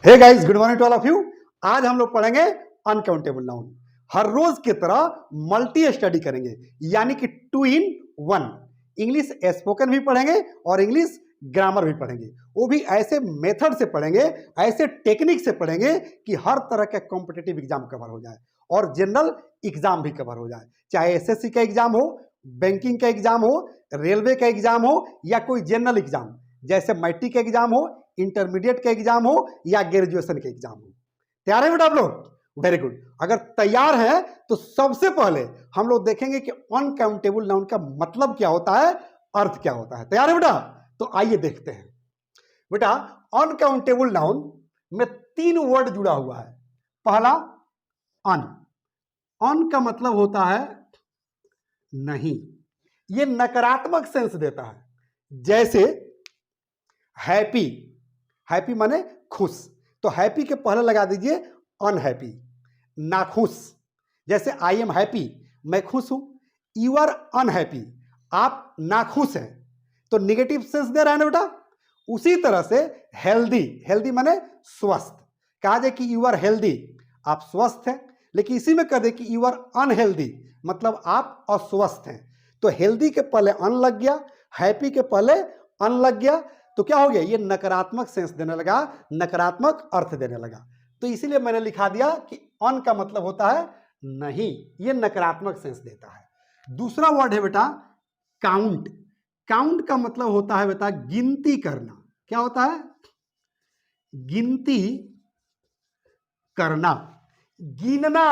Hey guys, good morning to all of you. आज हम लोग पढ़ेंगे अनकाउंटेबल नाउन। हर रोज की तरह मल्टी स्टडी करेंगे, यानी कि 2 in 1। इंग्लिश स्पोकन भी पढ़ेंगे और इंग्लिश ग्रामर भी पढ़ेंगे। वो भी ऐसे मेथड से पढ़ेंगे, ऐसे टेक्निक से पढ़ेंगे कि हर तरह का कॉम्पिटिटिव एग्जाम कवर हो जाए और जनरल एग्जाम भी कवर हो जाए। चाहे एसएससी का एग्जाम हो, बैंकिंग का एग्जाम हो, रेलवे का एग्जाम हो या कोई जनरल एग्जाम जैसे मैट्रिक का एग्जाम हो, इंटरमीडिएट का एग्जाम हो या ग्रेजुएशन का एग्जाम हो। तैयार है बेटा आप लोग? Very good. अगर तैयार हैं तो सबसे पहले हम लोग देखेंगे कि अनकाउंटेबल नाउन का मतलब क्या होता है, अर्थ क्या होता है। तैयार है बेटा? तो आइए देखते हैं। बेटा, अनकाउंटेबल नाउन में 3 वर्ड जुड़ा हुआ है। पहला अन। अन का मतलब होता है नहीं, ये नकारात्मक सेंस देता है। जैसे हैप्पी, हैप्पी माने खुश, तो हैप्पी के पहले लगा दीजिए अनहैप्पी। नाखुश, जैसे आई एम हैप्पी, मैं खुश हूं। यू आर अनहैप्पी, आप नाखुश हैं, तो निगेटिव सेंस दे रहा है ना बेटा। उसी तरह से हेल्दी, हेल्दी माने स्वस्थ। कहा जाए कि यू आर हेल्दी, आप स्वस्थ हैं, लेकिन इसी में कह दे कि यू आर अनहेल्दी, मतलब आप अस्वस्थ हैं। तो हेल्दी के पहले अन लग गया, हैप्पी के पहले अन लग गया, तो क्या हो गया, ये नकारात्मक सेंस देने लगा, नकारात्मक अर्थ देने लगा। तो इसीलिए मैंने लिखा दिया कि अन का मतलब होता है नहीं, ये नकारात्मक सेंस देता है। दूसरा वर्ड है बेटा काउंट। काउंट का मतलब होता है बेटा गिनती करना। क्या होता है? गिनती करना, गिनना।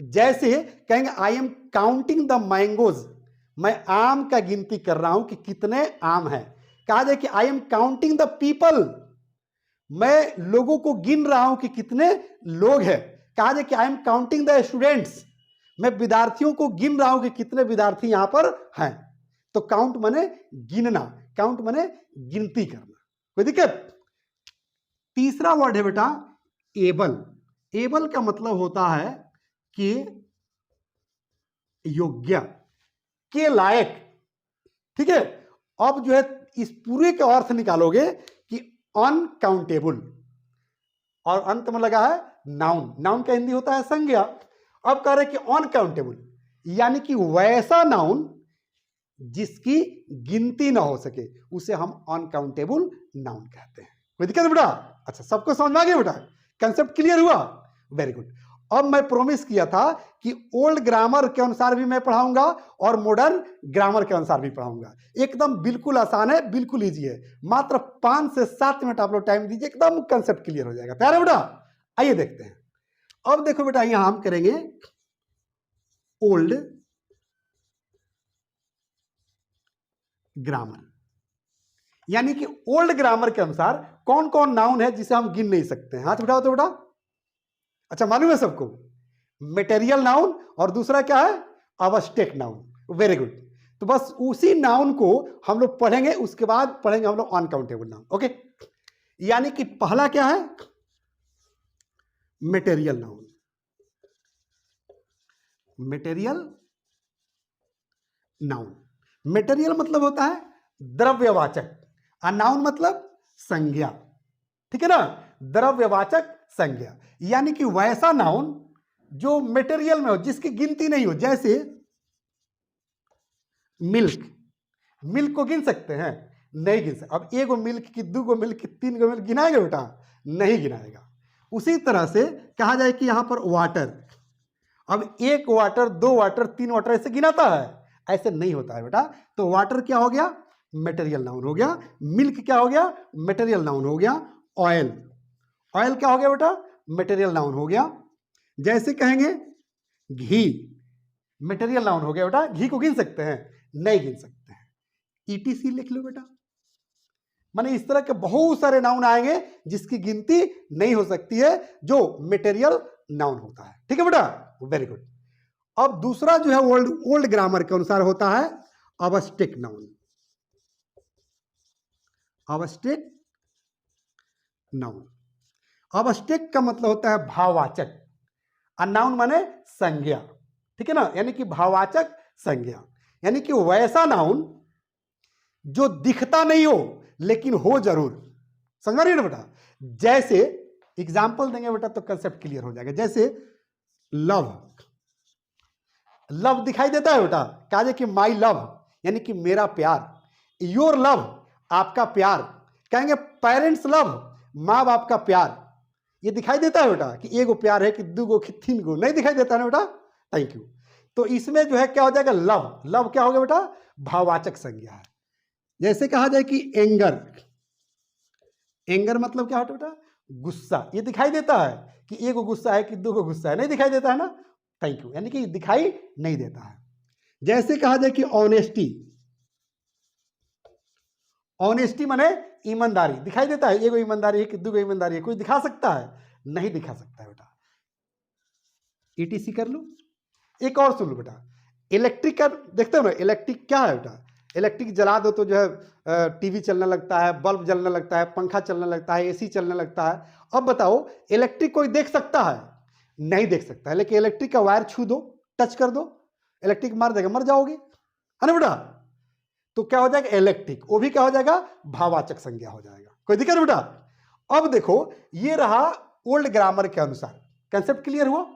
जैसे कहेंगे I am counting the mangoes, मैं आम का गिनती कर रहा हूं कि कितने आम हैं। कहा जाए कि I am counting the people, मैं लोगों को गिन रहा हूं कि कितने लोग हैं। कहा जाए कि I am counting the students, मैं विद्यार्थियों को गिन रहा हूं कि कितने विद्यार्थी यहां पर हैं। तो काउंट माने गिनना, काउंट माने गिनती करना। कोई दिक्कत? तीसरा वर्ड है बेटा एबल। एबल का मतलब होता है कि योग्य, के लायक। ठीक है, अब जो है इस पूरे का अर्थ निकालोगे कि अनकाउंटेबल, और अंत में लगा है नाउन। नाउन का हिंदी होता है संज्ञा। अब कह रहे कि अनकाउंटेबल यानी कि वैसा नाउन जिसकी गिनती ना हो सके, उसे हम अनकाउंटेबल नाउन कहते हैं। कोई दिक्कत बेटा? अच्छा, सबको समझ में आ गया बेटा? कंसेप्ट क्लियर हुआ? Very good. अब मैं प्रॉमिस किया था कि ओल्ड ग्रामर के अनुसार भी मैं पढ़ाऊंगा और मॉडर्न ग्रामर के अनुसार भी पढ़ाऊंगा। एकदम बिल्कुल आसान है, बिल्कुल इजी है। मात्र 5 से 7 मिनट आप लोग टाइम दीजिए, एकदम कंसेप्ट क्लियर हो जाएगा। तैयार है बेटा? आइए देखते हैं। अब देखो बेटा, यहां हम करेंगे ओल्ड ग्रामर, यानी कि ओल्ड ग्रामर के अनुसार कौन कौन नाउन है जिसे हम गिन नहीं सकते हैं। हाथ उठाओ तो बेटा। अच्छा, मालूम है सबको? मटेरियल नाउन और दूसरा क्या है? अवस्टेक नाउन। Very good. तो बस उसी नाउन को हम लोग पढ़ेंगे, उसके बाद पढ़ेंगे हम लोग अनकाउंटेबल नाउन। ओके, यानी कि पहला क्या है? Material noun. Material noun, material मतलब होता है द्रव्यवाचक, और नाउन मतलब संज्ञा। ठीक है ना? द्रव्यवाचक संज्ञा, यानी कि वैसा नाउन जो मटेरियल में हो, जिसकी गिनती नहीं हो। जैसे मिल्क, मिल्क को गिन सकते हैं? नहीं गिन सकते। अब 1 मिल्क की, 2 मिल्क की, 3 मिल्क गिनाएगा बेटा? नहीं गिनाएगा। उसी तरह से कहा जाए कि यहां पर वाटर, अब 1 वाटर, 2 वाटर, 3 वाटर ऐसे गिनाता है? ऐसे नहीं होता है बेटा। तो वाटर क्या हो गया? मटेरियल नाउन हो गया। मिल्क क्या हो गया? मटेरियल नाउन हो गया। ऑयल, ऑयल क्या हो गया बेटा? मटेरियल नाउन हो गया। जैसे कहेंगे घी, मटेरियल नाउन हो गया बेटा। घी को गिन सकते हैं? नहीं गिन सकते हैं। ईटीसी लिख लो बेटा। माने इस तरह के बहुत सारे नाउन आएंगे जिसकी गिनती नहीं हो सकती है, जो मटेरियल नाउन होता है। ठीक है बेटा? Very good. अब दूसरा जो है ओल्ड ग्रामर के अनुसार होता है अवस्टेक नाउन। अवस्टेक नाउन, अवस्टेक का मतलब होता है भाववाचक, और नाउन माने संज्ञा। ठीक है ना? यानी कि भाववाचक संज्ञा, यानी कि वैसा नाउन जो दिखता नहीं हो लेकिन हो जरूर। समझ रही है ना बेटा? जैसे एग्जाम्पल देंगे बेटा तो कंसेप्ट क्लियर हो जाएगा। जैसे लव, लव दिखाई देता है बेटा, कहा जाए कि माई लव यानी कि मेरा प्यार, योर लव आपका प्यार, कहेंगे पेरेंट्स लव माँ बाप का प्यार, ये दिखाई देता है बेटा कि एगो प्यार है कि दो गो कि तीन गो, नहीं दिखाई देता है ना बेटा? Thank you. तो इसमें जो है क्या हो जाएगा, लव, लव क्या हो गया बेटा, भाववाचक संज्ञा है। जैसे कहा जाए कि एंगर, एंगर मतलब क्या होता है बेटा, गुस्सा, ये दिखाई देता है कि एगो गुस्सा है कि दो गो गुस्सा है, नहीं दिखाई देता है ना? थैंक यू, यानी कि दिखाई नहीं देता है। जैसे कहा जाए कि ऑनेस्टी, ऑनेस्टी माने ईमानदारी, दिखाई देता है एगो ईमानदारी है कि दो गो ईमानदारी है, कोई दिखा सकता है? नहीं दिखा सकता है बेटा। ईटीसी कर लो। एक और सुन लो बेटा, इलेक्ट्रिक का देखते हो ना, इलेक्ट्रिक क्या है बेटा, इलेक्ट्रिक जला दो तो जो है टीवी चलने लगता है, बल्ब जलने लगता है, पंखा चलने लगता है, एसी चलने लगता है। अब बताओ इलेक्ट्रिक कोई देख सकता है? नहीं देख सकता है, लेकिन इलेक्ट्रिक का वायर छू दो, टच कर दो, इलेक्ट्रिक मार देगा, मर जाओगे, है ना बेटा? तो क्या हो जाएगा, इलेक्ट्रिक, वो भी क्या हो जाएगा, भाववाचक संज्ञा हो जाएगा। कोई दिक्कत बेटा? अब देखो ये रहा ओल्ड ग्रामर के अनुसार, कंसेप्ट क्लियर हुआ।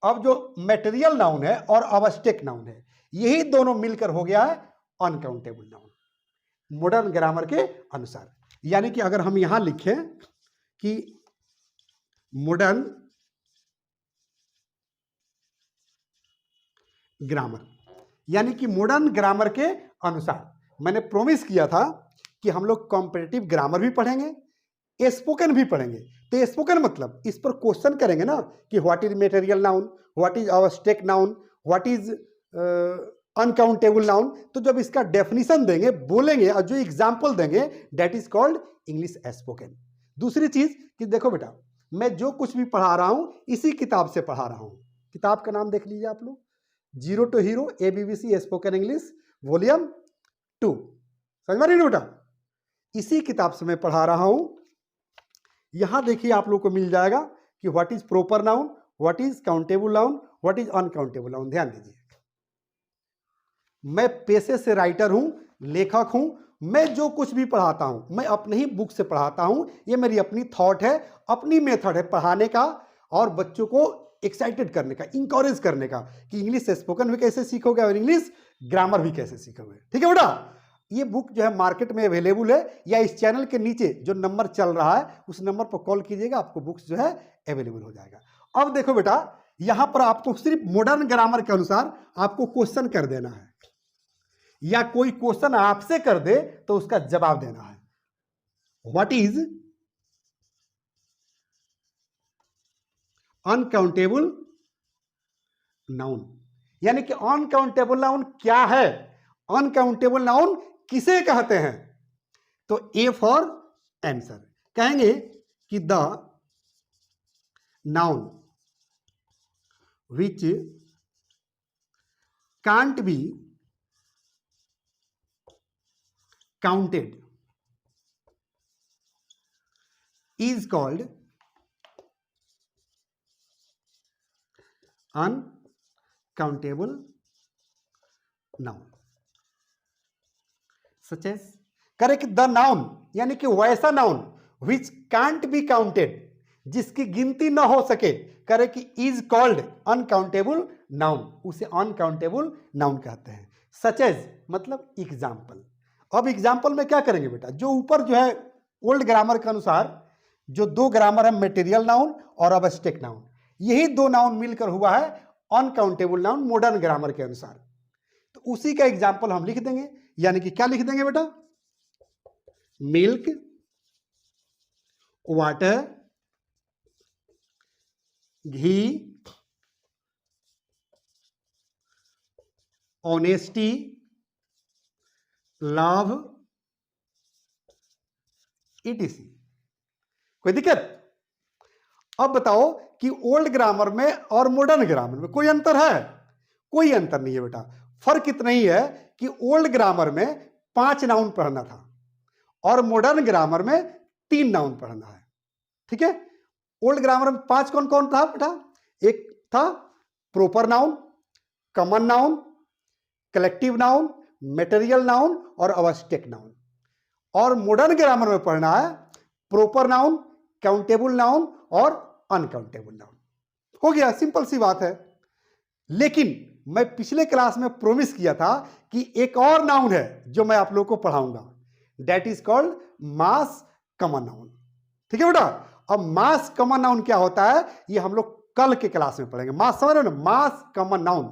अब जो मटेरियल नाउन है और अब्स्ट्रैक्ट नाउन है, यही दोनों मिलकर हो गया है अनकाउंटेबल नाउन, मॉडर्न ग्रामर के अनुसार। यानी कि अगर हम यहां लिखें कि मॉडर्न ग्रामर, यानी कि मॉडर्न ग्रामर के अनुसार, मैंने प्रॉमिस किया था कि हम लोग कॉम्पिटिटिव ग्रामर भी पढ़ेंगे, स्पोकन भी पढ़ेंगे। तो स्पोकन मतलब इस पर क्वेश्चन करेंगे ना कि what is material noun, what is abstract noun, what is uncountable noun. तो जब इसका डेफिनेशन देंगे, बोलेंगे और जो एग्जाम्पल देंगे, that is called English spoken. दूसरी चीज कि देखो बेटा, मैं जो कुछ भी पढ़ा रहा हूं इसी किताब से पढ़ा रहा हूं। किताब का नाम देख लीजिए आप लोग, zero to hero ABBC spoken English volume 2। समझ रही बेटा? इसी किताब से मैं पढ़ा रहा हूं। यहां देखिए आप लोग को मिल जाएगा कि what is proper noun, what is countable noun, what is uncountable noun. ध्यान दीजिए, मैं पेशे से राइटर हूं, लेखक हूं, मैं जो कुछ भी पढ़ाता हूं मैं अपने ही बुक से पढ़ाता हूं। ये मेरी अपनी थॉट है, अपनी मेथड है पढ़ाने का और बच्चों को एक्साइटेड करने का, इंकरेज करने का कि इंग्लिश स्पोकन भी कैसे सीखोगे और इंग्लिश ग्रामर भी कैसे सीखोगे। ठीक है बेटा? ये बुक जो है मार्केट में अवेलेबल है, या इस चैनल के नीचे जो नंबर चल रहा है उस नंबर पर कॉल कीजिएगा, आपको बुक्स जो है अवेलेबल हो जाएगा। अब देखो बेटा, यहां पर आपको सिर्फ मॉडर्न ग्रामर के अनुसार आपको क्वेश्चन कर देना है, या कोई क्वेश्चन आपसे कर दे तो उसका जवाब देना है। व्हाट इज अनकाउंटेबल नाउन, यानी कि अनकाउंटेबल नाउन क्या है, अनकाउंटेबल नाउन किसे कहते हैं? तो ए फॉर आंसर, कहेंगे कि the noun which can't be counted is called uncountable noun, such as correct the noun, यानी कि वैसा noun which can't be counted, जिसकी गिनती ना हो सके, करे कि इज कॉल्ड अनकाउंटेबल नाउन, उसे अनकाउंटेबल नाउन कहते हैं। सच एज मतलब एग्जाम्पल। अब एग्जाम्पल में क्या करेंगे बेटा, जो ऊपर जो है ओल्ड ग्रामर के अनुसार जो दो ग्रामर है, मटेरियल नाउन और अब्स्ट्रैक्ट नाउन, यही दो नाउन मिलकर हुआ है अनकाउंटेबल नाउन मॉडर्न ग्रामर के अनुसार। तो उसी का एग्जाम्पल हम लिख देंगे, यानी कि क्या लिख देंगे बेटा, मिल्क, वाटर, घी, ऑनेस्टी, लव, ETC। कोई दिक्कत? अब बताओ कि ओल्ड ग्रामर में और मॉडर्न ग्रामर में कोई अंतर है? कोई अंतर नहीं है बेटा। फर्क इतना ही है कि ओल्ड ग्रामर में 5 नाउन पढ़ना था और मॉडर्न ग्रामर में 3 नाउन पढ़ना है। ठीक है? ओल्ड ग्रामर में 5 कौन कौन था बेटा? एक था proper noun, common noun, collective noun, material noun और अब्स्ट्रैक्ट नाउन। और मॉडर्न ग्रामर में पढ़ना है प्रॉपर नाउन, काउंटेबल नाउन और अनकाउंटेबल नाउन। हो गया, सिंपल सी बात है। लेकिन मैं पिछले क्लास में प्रॉमिस किया था कि एक और नाउन है जो मैं आप लोगों को पढ़ाऊंगा, that is called mass common noun. ठीक है बेटा, अब मास कॉमन नाउन क्या होता है ये हम लोग कल के क्लास में पढ़ेंगे। मास समझ रहे हो ना, मास कॉमन नाउन,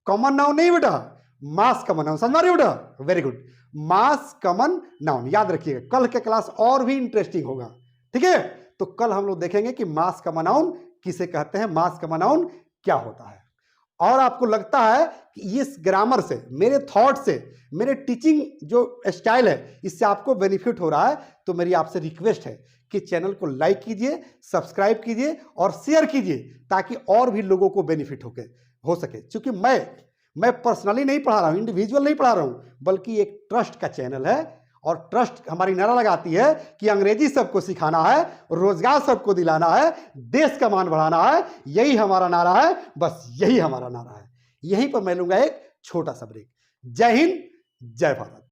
कॉमन नाउन नहीं बेटा, मास कॉमन नाउन, समझ रहे हो बेटा, वेरी गुड, मास कॉमन नाउन याद रखिएगा, कल के क्लास और भी इंटरेस्टिंग होगा। ठीक है, तो कल हम लोग देखेंगे कि मास कॉमन नाउन किसे कहते हैं, मास कॉमन नाउन क्या होता है। और आपको लगता है कि इस ग्रामर से, मेरे थॉट से, मेरे टीचिंग जो स्टाइल है, इससे आपको बेनिफिट हो रहा है, तो मेरी आपसे रिक्वेस्ट है कि चैनल को लाइक कीजिए, सब्सक्राइब कीजिए और शेयर कीजिए, ताकि और भी लोगों को बेनिफिट हो सके। क्योंकि मैं पर्सनली नहीं पढ़ा रहा हूं, इंडिविजुअल नहीं पढ़ा रहा हूं, बल्कि एक ट्रस्ट का चैनल है, और ट्रस्ट हमारी नारा लगाती है कि अंग्रेजी सबको सिखाना है, रोजगार सबको दिलाना है, देश का मान बढ़ाना है, यही हमारा नारा है, बस यही हमारा नारा है। यहीं पर मैं लूंगा एक छोटा सा ब्रेक। जय हिंद, जय भारत।